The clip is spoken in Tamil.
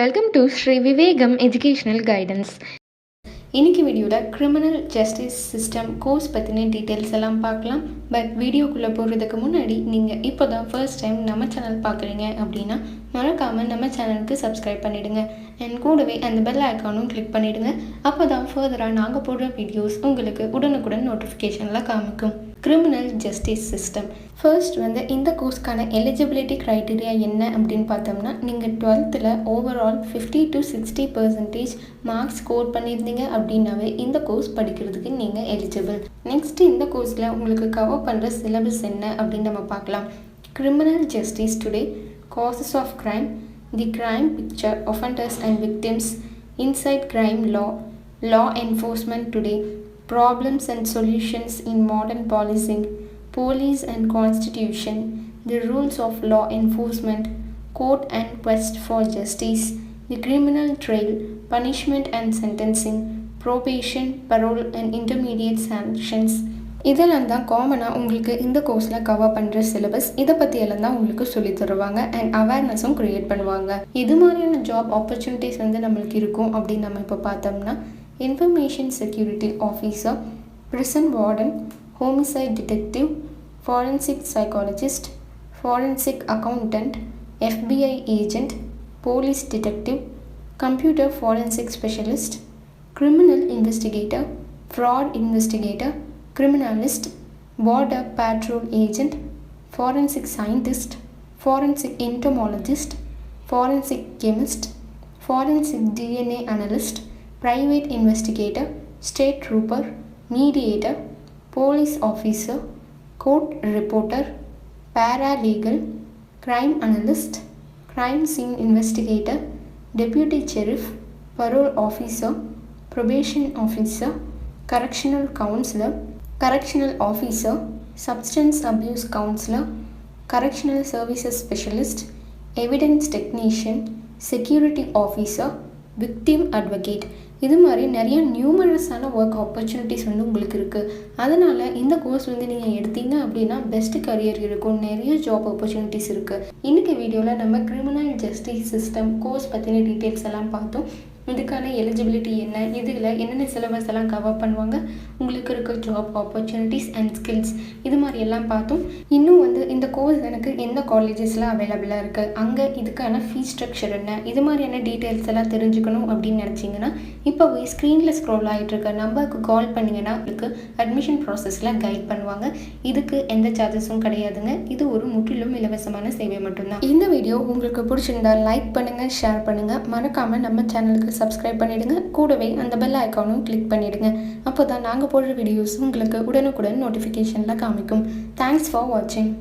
Welcome to Shri Vivegam Educational Guidance. இன்னைக்கு வீடியோவில் கிரிமினல் ஜஸ்டிஸ் சிஸ்டம் கோர்ஸ் பற்றின டீட்டெயில்ஸ் எல்லாம் பார்க்கலாம். பட் வீடியோக்குள்ளே போகிறதுக்கு முன்னாடி நீங்கள் இப்போ தான் ஃபர்ஸ்ட் டைம் நம்ம சேனல் பார்க்குறீங்க அப்படின்னா மறக்காமல் நம்ம சேனலுக்கு சப்ஸ்கிரைப் பண்ணிவிடுங்க. அண்ட் கூடவே அந்த பெல் ஐக்கானும் கிளிக் பண்ணிவிடுங்க. அப்போ தான் ஃபர்தராக நாங்கள் போடுற வீடியோஸ் உங்களுக்கு உடனுக்குடன் நோட்டிஃபிகேஷனில் காமிக்கும். கிரிமினல் ஜஸ்டிஸ் சிஸ்டம் ஃபர்ஸ்ட் இந்த கோர்ஸ்க்கான எலிஜிபிலிட்டி க்ரைட்டீரியா என்ன அப்படின்னு பார்த்தோம்னா, நீங்கள் 12th overall 50 to 60% marks score பண்ணியிருந்தீங்க அப்படின்னாவே இந்த கோர்ஸ் படிக்கிறதுக்கு நீங்கள் எலிஜிபிள். நெக்ஸ்ட் இந்த கோர்ஸில் உங்களுக்கு கவர் பண்ணுற சிலபஸ் என்ன அப்படின்னு நம்ம பார்க்கலாம். Criminal justice today, causes of crime, the crime picture, offenders and victims, inside crime law, law enforcement today, problems and solutions in modern policing, police and constitution, the rules of law enforcement, court and quest for justice, the criminal trial, punishment and sentencing, probation, parole and intermediate sanctions. இதெல்லாம் தான் காமனாக உங்களுக்கு இந்த கோர்ஸில் கவர் பண்ணுற சிலபஸ். இதை பற்றியெல்லாம் தான் உங்களுக்கு சொல்லி தருவாங்க அண்ட் அவேர்னஸும் க்ரியேட் பண்ணுவாங்க. இது மாதிரியான ஜாப் ஆப்பர்ச்சுனிட்டிஸ் நம்மளுக்கு இருக்கும் அப்படின்னு நம்ம இப்போ பார்த்தோம்னா, Information Security Officer, Prison Warden, Homicide Detective, Forensic Psychologist, Forensic Accountant, FBI Agent, Police Detective, Computer Forensic Specialist, Criminal Investigator, Fraud Investigator, Criminalist, Border Patrol Agent, Forensic Scientist, Forensic Entomologist, Forensic Chemist, Forensic DNA Analyst, Private Investigator, State Trooper, Mediator, Police Officer, Court Reporter, Paralegal, Crime Analyst, Crime Scene Investigator, Deputy Sheriff, Parole Officer, Probation Officer, Correctional Counselor, Correctional Officer, Substance Abuse Counselor, Correctional Services Specialist, Evidence Technician, Security Officer, Victim Advocate. இது மாதிரி நிறைய நியூமரஸான ஒர்க் ஆப்பர்ச்சுனிட்டிஸ் உங்களுக்கு இருக்குது. அதனால் இந்த கோர்ஸ் நீங்கள் எடுத்தீங்க அப்படின்னா பெஸ்ட் கரியர் இருக்கும், நிறைய ஜாப் ஆப்பர்ச்சுனிட்டிஸ் இருக்குது. இன்றைக்கி வீடியோவில் நம்ம கிரிமினல் ஜஸ்டிஸ் சிஸ்டம் கோர்ஸ் பற்றின டீட்டெயில்ஸ் எல்லாம் பார்த்தோம். இதுக்கான எலிஜிபிலிட்டி என்ன, இதில் என்னென்ன சிலபஸ் எல்லாம் கவர் பண்ணுவாங்க, உங்களுக்கு இருக்க ஜாப் ஆப்பர்ச்சுனிட்டிஸ் அண்ட் ஸ்கில்ஸ், இது மாதிரி எல்லாம் பார்த்தோம். இன்னும் இந்த கோர்ஸ் எனக்கு எந்த காலேஜஸில் அவைலபிளாக இருக்குது, அங்கே இதுக்கான ஃபீஸ் ஸ்ட்ரக்சர் என்ன, இது மாதிரியான டீட்டெயில்ஸ் எல்லாம் தெரிஞ்சுக்கணும் அப்படின்னு நினச்சிங்கன்னா இப்போவே ஸ்க்ரீனில் ஸ்க்ரோல் ஆகிட்டு இருக்க நம்பருக்கு கால் பண்ணிங்கன்னா உங்களுக்கு அட்மிஷன் ப்ராசஸில் கைட் பண்ணுவாங்க. இதுக்கு எந்த சார்ஜஸும் கிடையாதுங்க. இது ஒரு முற்றிலும் இலவசமான சேவை மட்டும்தான். இந்த வீடியோ உங்களுக்கு பிடிச்சிருந்தால் லைக் பண்ணுங்கள், ஷேர் பண்ணுங்கள், மறக்காமல் நம்ம சேனலுக்கு சப்ஸ்கிரைப் பண்ணிவிடுங்க. கூடவே அந்த பெல் ஐக்கானும் கிளிக் பண்ணிவிடுங்க. அப்போ தான் நாங்கள் போடுற வீடியோஸ் உங்களுக்கு உடனுக்குடன் நோட்டிஃபிகேஷனில் காமிக்கும். தேங்க்ஸ் ஃபார் வாட்சிங்.